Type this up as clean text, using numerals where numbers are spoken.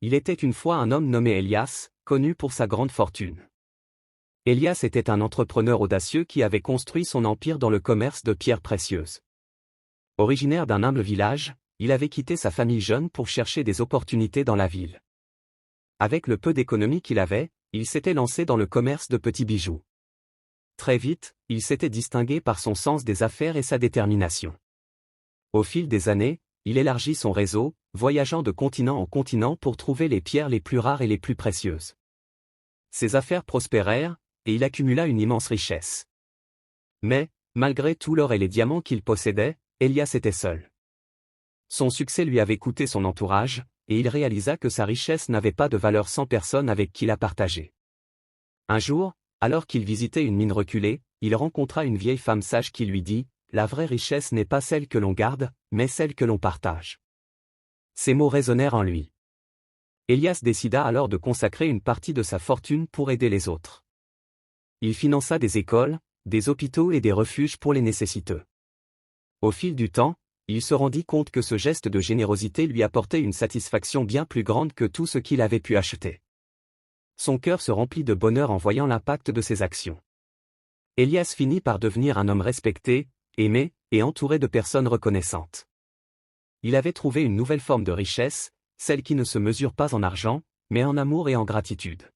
Il était une fois un homme nommé Élias, connu pour sa grande fortune. Élias était un entrepreneur audacieux qui avait construit son empire dans le commerce de pierres précieuses. Originaire d'un humble village, il avait quitté sa famille jeune pour chercher des opportunités dans la ville. Avec le peu d'économie qu'il avait, il s'était lancé dans le commerce de petits bijoux. Très vite, il s'était distingué par son sens des affaires et sa détermination. Au fil des années, il élargit son réseau, voyageant de continent en continent pour trouver les pierres les plus rares et les plus précieuses. Ses affaires prospérèrent, et il accumula une immense richesse. Mais, malgré tout l'or et les diamants qu'il possédait, Élias était seul. Son succès lui avait coûté son entourage, et il réalisa que sa richesse n'avait pas de valeur sans personne avec qui la partager. Un jour, alors qu'il visitait une mine reculée, il rencontra une vieille femme sage qui lui dit « La vraie richesse n'est pas celle que l'on garde, mais celle que l'on partage. » Ces mots résonnèrent en lui. Élias décida alors de consacrer une partie de sa fortune pour aider les autres. Il finança des écoles, des hôpitaux et des refuges pour les nécessiteux. Au fil du temps, il se rendit compte que ce geste de générosité lui apportait une satisfaction bien plus grande que tout ce qu'il avait pu acheter. Son cœur se remplit de bonheur en voyant l'impact de ses actions. Élias finit par devenir un homme respecté, aimé, et entouré de personnes reconnaissantes. Il avait trouvé une nouvelle forme de richesse, celle qui ne se mesure pas en argent, mais en amour et en gratitude.